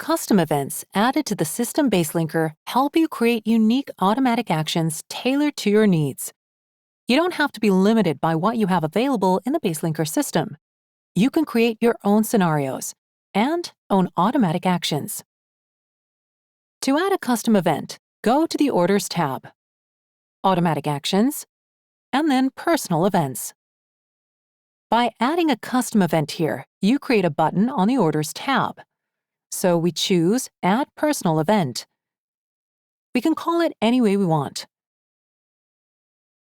Custom events added to the system Baselinker help you create unique automatic actions tailored to your needs. You don't have to be limited by what you have available in the Baselinker system. You can create your own scenarios and own automatic actions. To add a custom event, go to the Orders tab, Automatic Actions, and then Personal Events. By adding a custom event here, you create a button on the Orders tab. So we choose Add Personal Event. We can call it any way we want.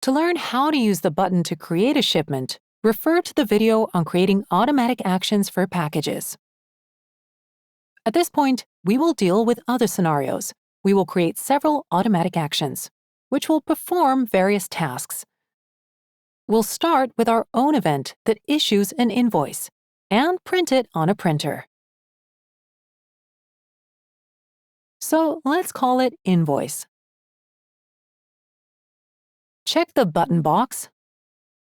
To learn how to use the button to create a shipment, refer to the video on creating automatic actions for packages. At this point, we will deal with other scenarios. We will create several automatic actions, which will perform various tasks. We'll start with our own event that issues an invoice and print it on a printer. So let's call it Invoice. Check the button box.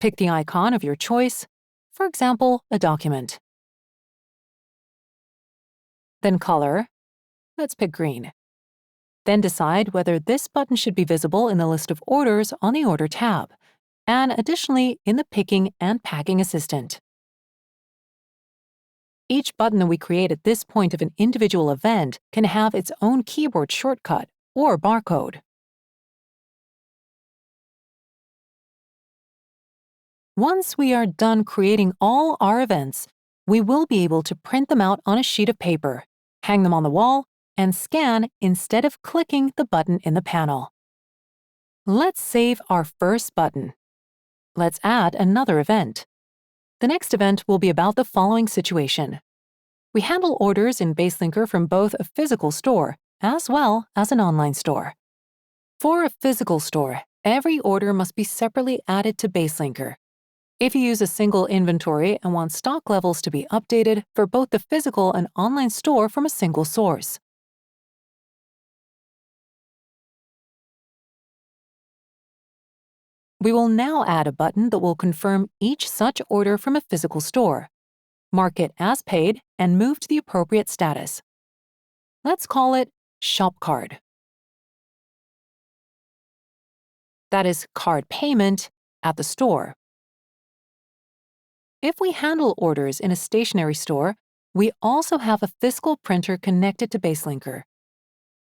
Pick the icon of your choice, for example, a document. Then color. Let's pick green. Then decide whether this button should be visible in the list of orders on the Order tab, and additionally in the Picking and Packing Assistant. Each button that we create at this point of an individual event can have its own keyboard shortcut or barcode. Once we are done creating all our events, we will be able to print them out on a sheet of paper, hang them on the wall, and scan instead of clicking the button in the panel. Let's save our first button. Let's add another event. The next event will be about the following situation. We handle orders in Baselinker from both a physical store as well as an online store. For a physical store, every order must be separately added to Baselinker. If you use a single inventory and want stock levels to be updated for both the physical and online store from a single source. We will now add a button that will confirm each such order from a physical store, mark it as paid, and move to the appropriate status. Let's call it Shop Card. That is card payment at the store. If we handle orders in a stationary store, we also have a physical printer connected to Baselinker,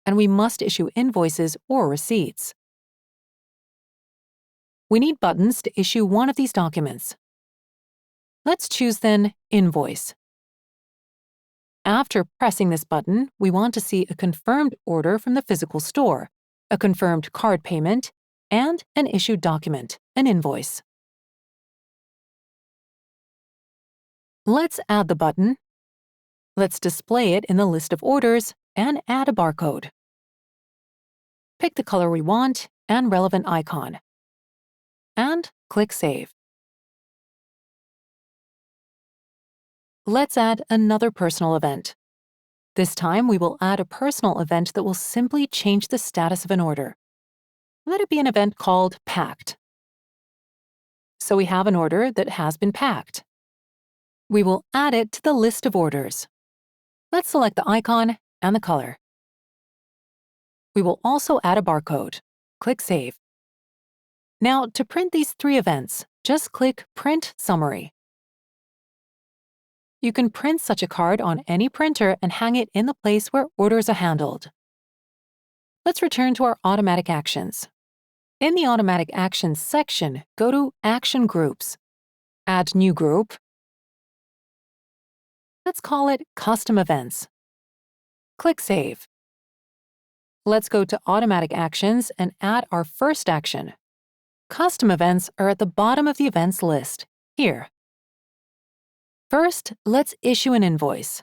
and we must issue invoices or receipts. We need buttons to issue one of these documents. Let's choose then Invoice. After pressing this button, we want to see a confirmed order from the physical store, a confirmed card payment, and an issued document, an invoice. Let's add the button. Let's display it in the list of orders and add a barcode. Pick the color we want and relevant icon. And click Save. Let's add another personal event. This time we will add a personal event that will simply change the status of an order. Let it be an event called Packed. So we have an order that has been packed. We will add it to the list of orders. Let's select the icon and the color. We will also add a barcode. Click Save. Now, to print these three events, just click Print Summary. You can print such a card on any printer and hang it in the place where orders are handled. Let's return to our automatic actions. In the Automatic Actions section, go to Action Groups. Add New Group. Let's call it Custom Events. Click Save. Let's go to Automatic Actions and add our first action. Custom events are at the bottom of the events list, here. First, let's issue an invoice.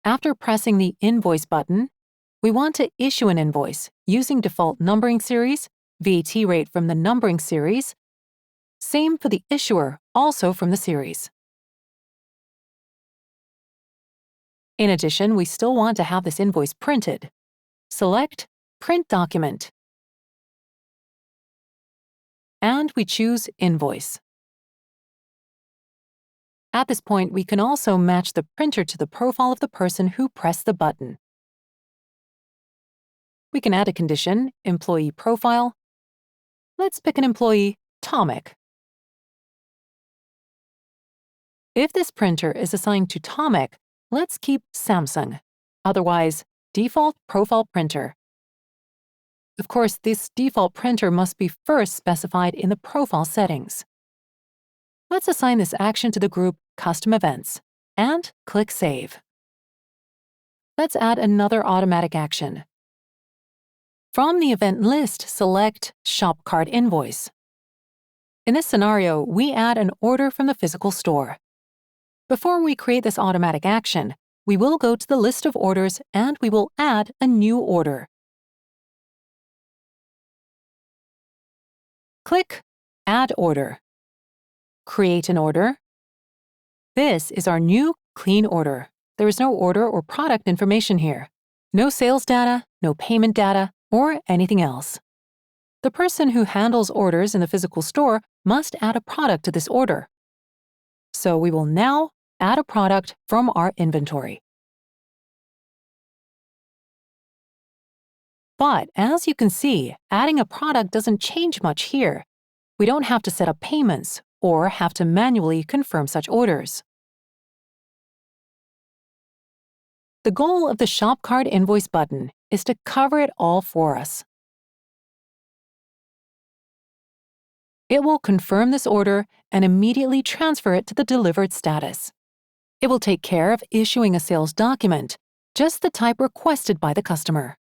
After pressing the Invoice button, we want to issue an invoice using default numbering series, VAT rate from the numbering series, same for the issuer, also from the series. In addition, we still want to have this invoice printed. Select Print Document. And we choose Invoice. At this point, we can also match the printer to the profile of the person who pressed the button. We can add a condition, employee profile. Let's pick an employee, Tomek. If this printer is assigned to Tomek, let's keep Samsung. Otherwise, default profile printer. Of course, this default printer must be first specified in the profile settings. Let's assign this action to the group Custom Events and click Save. Let's add another automatic action. From the event list, select Shop Cart Invoice. In this scenario, we add an order from the physical store. Before we create this automatic action, we will go to the list of orders and we will add a new order. Click Add Order. Create an order. This is our new clean order. There is no order or product information here. No sales data, no payment data, or anything else. The person who handles orders in the physical store must add a product to this order. So we will now add a product from our inventory. But as you can see, adding a product doesn't change much here. We don't have to set up payments or have to manually confirm such orders. The goal of the Shop Cart Invoice button is to cover it all for us. It will confirm this order and immediately transfer it to the delivered status. It will take care of issuing a sales document, just the type requested by the customer.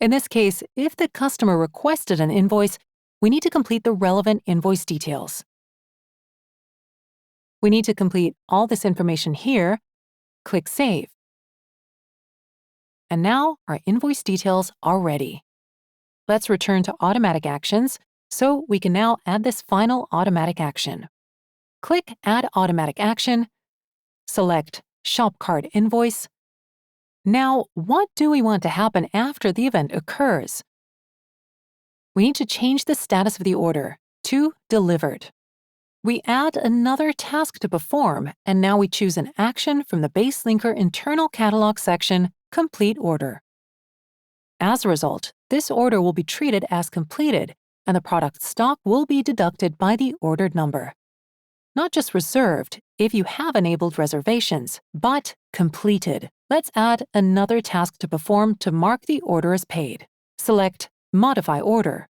In this case, if the customer requested an invoice, we need to complete the relevant invoice details. We need to complete all this information here, click Save. And now our invoice details are ready. Let's return to Automatic Actions, so we can now add this final automatic action. Click Add Automatic Action, select Shop Cart Invoice. Now, what do we want to happen after the event occurs? We need to change the status of the order to Delivered. We add another task to perform, and now we choose an action from the Baselinker internal catalog section, Complete Order. As a result, this order will be treated as completed, and the product stock will be deducted by the ordered number. Not just reserved if you have enabled reservations, but completed. Let's add another task to perform to mark the order as paid. Select Modify Order.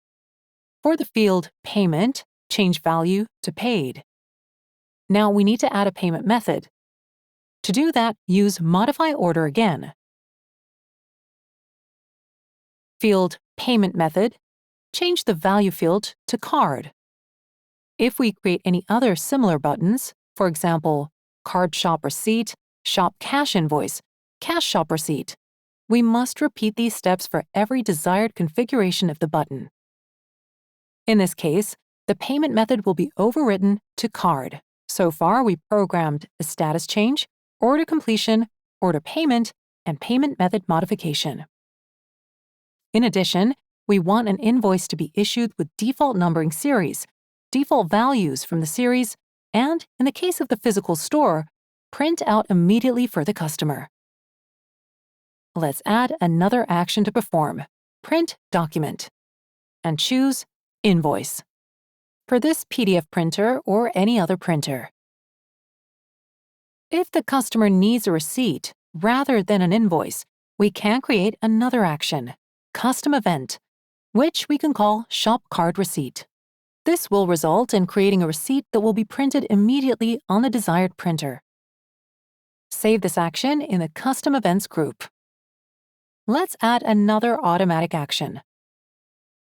For the field Payment, change value to Paid. Now we need to add a payment method. To do that, use Modify Order again. Field Payment Method, change the value field to Card. If we create any other similar buttons, for example, Card Shop Receipt, Shop Cash Invoice, Cash Shop Receipt, we must repeat these steps for every desired configuration of the button. In this case, the payment method will be overwritten to Card. So far, we programmed a status change, order completion, order payment, and payment method modification. In addition, we want an invoice to be issued with default numbering series, default values from the series, and, in the case of the physical store, print out immediately for the customer. Let's add another action to perform, Print Document, and choose Invoice for this PDF printer or any other printer. If the customer needs a receipt rather than an invoice, we can create another action, Custom Event, which we can call Shop Card Receipt. This will result in creating a receipt that will be printed immediately on the desired printer. Save this action in the Custom Events group. Let's add another automatic action.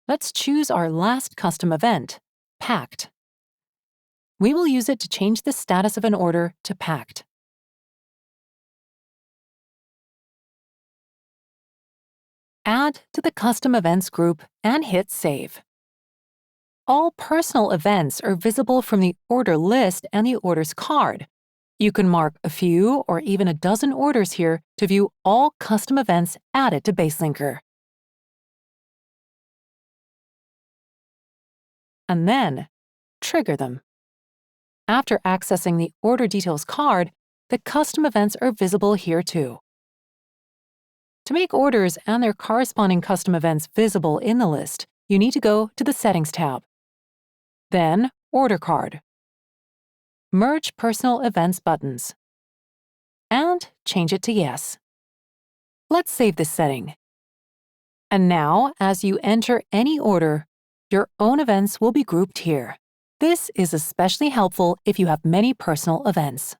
Let's choose our last custom event, Packed. We will use it to change the status of an order to Packed. Add to the Custom Events group and hit Save. All personal events are visible from the order list and the orders card. You can mark a few or even a dozen orders here to view all custom events added to Baselinker. And then, trigger them. After accessing the Order Details card, the custom events are visible here too. To make orders and their corresponding custom events visible in the list, you need to go to the Settings tab. Then, Order Card. Merge Personal Events buttons. And change it to Yes. Let's save this setting. And now, as you enter any order, your own events will be grouped here. This is especially helpful if you have many personal events.